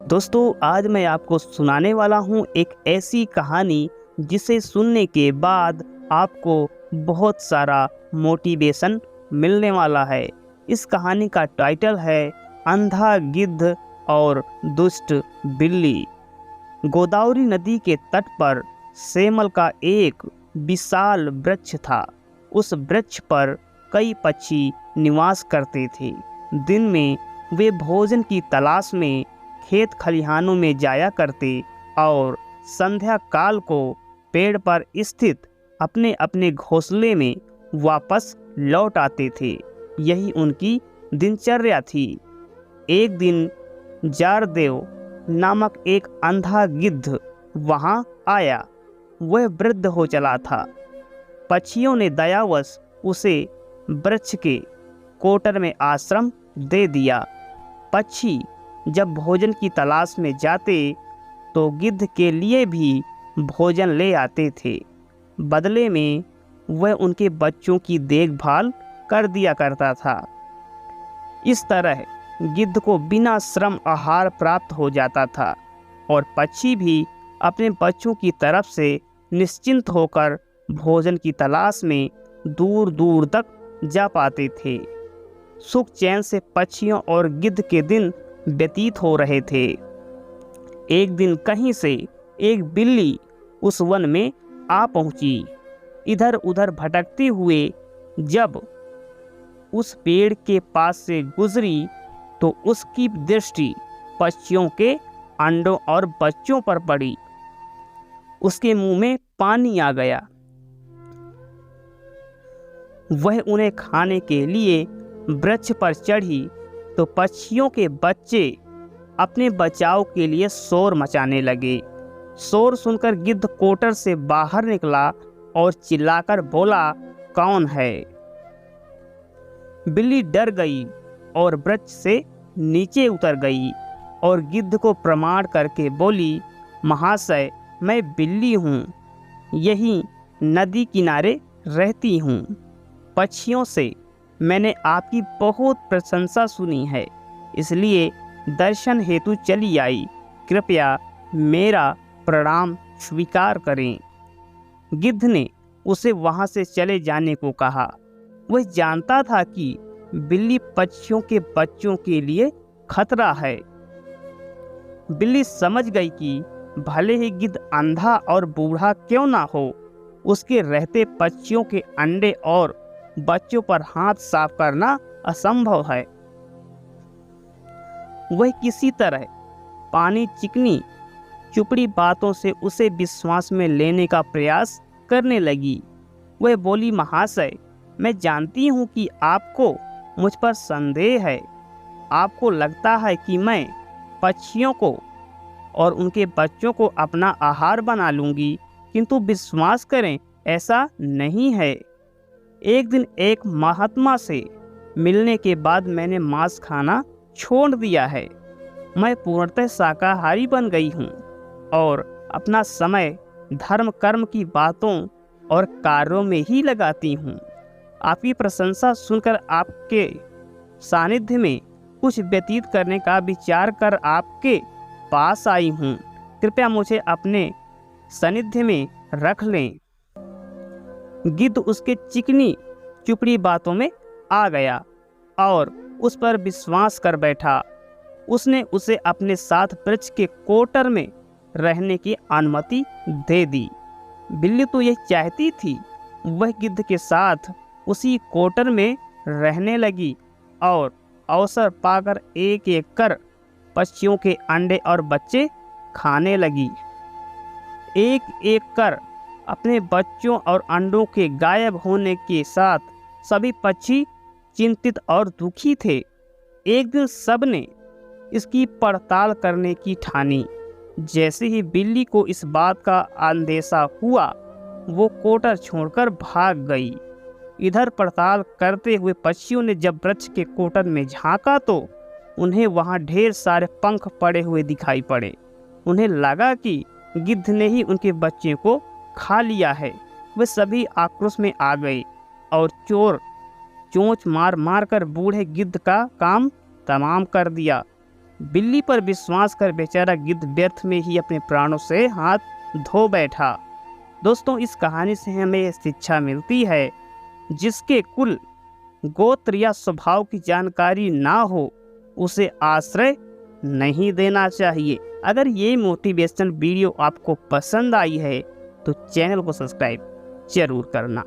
दोस्तों, आज मैं आपको सुनाने वाला हूँ एक ऐसी कहानी जिसे सुनने के बाद आपको बहुत सारा मोटिवेशन मिलने वाला है। इस कहानी का टाइटल है अंधा गिद्ध और दुष्ट बिल्ली। गोदावरी नदी के तट पर सेमल का एक विशाल वृक्ष था। उस वृक्ष पर कई पक्षी निवास करते थे। दिन में वे भोजन की तलाश में खेत खलिहानों में जाया करते और संध्या काल को पेड़ पर स्थित अपने अपने घोंसले में वापस लौट आते थे। यही उनकी दिनचर्या थी। एक दिन जारदेव नामक एक अंधा गिद्ध वहां आया। वह वृद्ध हो चला था। पक्षियों ने दयावश उसे वृक्ष के कोटर में आश्रम दे दिया। पक्षी जब भोजन की तलाश में जाते तो गिद्ध के लिए भी भोजन ले आते थे। बदले में वह उनके बच्चों की देखभाल कर दिया करता था। इस तरह गिद्ध को बिना श्रम आहार प्राप्त हो जाता था और पक्षी भी अपने बच्चों की तरफ से निश्चिंत होकर भोजन की तलाश में दूर दूर तक जा पाते थे। सुख चैन से पक्षियों और गिद्ध के दिन व्यतीत हो रहे थे। एक दिन कहीं से एक बिल्ली उस वन में आ पहुंची। इधर उधर भटकते हुए जब उस पेड़ के पास से गुजरी तो उसकी दृष्टि पक्षियों के अंडों और बच्चों पर पड़ी। उसके मुंह में पानी आ गया। वह उन्हें खाने के लिए वृक्ष पर चढ़ी तो पक्षियों के बच्चे अपने बचाव के लिए शोर मचाने लगे। शोर सुनकर गिद्ध कोटर से बाहर निकला और चिल्लाकर बोला, कौन है? बिल्ली डर गई और वृक्ष से नीचे उतर गई और गिद्ध को प्रणाम करके बोली, महाशय, मैं बिल्ली हूँ, यहीं नदी किनारे रहती हूँ। पक्षियों से मैंने आपकी बहुत प्रशंसा सुनी है, इसलिए दर्शन हेतु चली आई। कृपया मेरा प्रणाम स्वीकार करें। गिद्ध ने उसे वहां से चले जाने को कहा। वह जानता था कि बिल्ली पक्षियों के बच्चों के लिए खतरा है। बिल्ली समझ गई कि भले ही गिद्ध अंधा और बूढ़ा क्यों ना हो, उसके रहते पक्षियों के अंडे और बच्चों पर हाथ साफ करना असंभव है। वह किसी तरह पानी चिकनी चुपड़ी बातों से उसे विश्वास में लेने का प्रयास करने लगी। वह बोली, महाशय, मैं जानती हूँ कि आपको मुझ पर संदेह है। आपको लगता है कि मैं पक्षियों को और उनके बच्चों को अपना आहार बना लूँगी, किंतु विश्वास करें, ऐसा नहीं है। एक दिन एक महात्मा से मिलने के बाद मैंने मांस खाना छोड़ दिया है। मैं पूर्णतः शाकाहारी बन गई हूँ और अपना समय धर्म कर्म की बातों और कार्यों में ही लगाती हूँ। आपकी प्रशंसा सुनकर आपके सानिध्य में कुछ व्यतीत करने का विचार कर आपके पास आई हूँ। कृपया मुझे अपने सानिध्य में रख लें। गिद्ध उसके चिकनी चुपड़ी बातों में आ गया और उस पर विश्वास कर बैठा। उसने उसे अपने साथ वृक्ष के कोटर में रहने की अनुमति दे दी। बिल्ली तो यह चाहती थी। वह गिद्ध के साथ उसी कोटर में रहने लगी और अवसर पाकर एक एक कर पक्षियों के अंडे और बच्चे खाने लगी। एक एक कर अपने बच्चों और अंडों के गायब होने के साथ सभी पक्षी चिंतित और दुखी थे। एक दिन सबने इसकी पड़ताल करने की ठानी। जैसे ही बिल्ली को इस बात का अंदेशा हुआ, वो कोटर छोड़कर भाग गई। इधर पड़ताल करते हुए पक्षियों ने जब वृक्ष के कोटर में झांका तो उन्हें वहां ढेर सारे पंख पड़े हुए दिखाई पड़े। उन्हें लगा कि गिद्ध ने ही उनके बच्चे को खा लिया है। वे सभी आक्रोश में आ गए और चोंच मार मार कर बूढ़े गिद्ध का काम तमाम कर दिया। बिल्ली पर विश्वास कर बेचारा गिद्ध व्यर्थ में ही अपने प्राणों से हाथ धो बैठा। दोस्तों, इस कहानी से हमें यह शिक्षा मिलती है, जिसके कुल, गोत्र या स्वभाव की जानकारी ना हो उसे आश्रय नहीं देना चाहिए। अगर ये मोटिवेशनल वीडियो आपको पसंद आई है तो चैनल को सब्सक्राइब जरूर करना।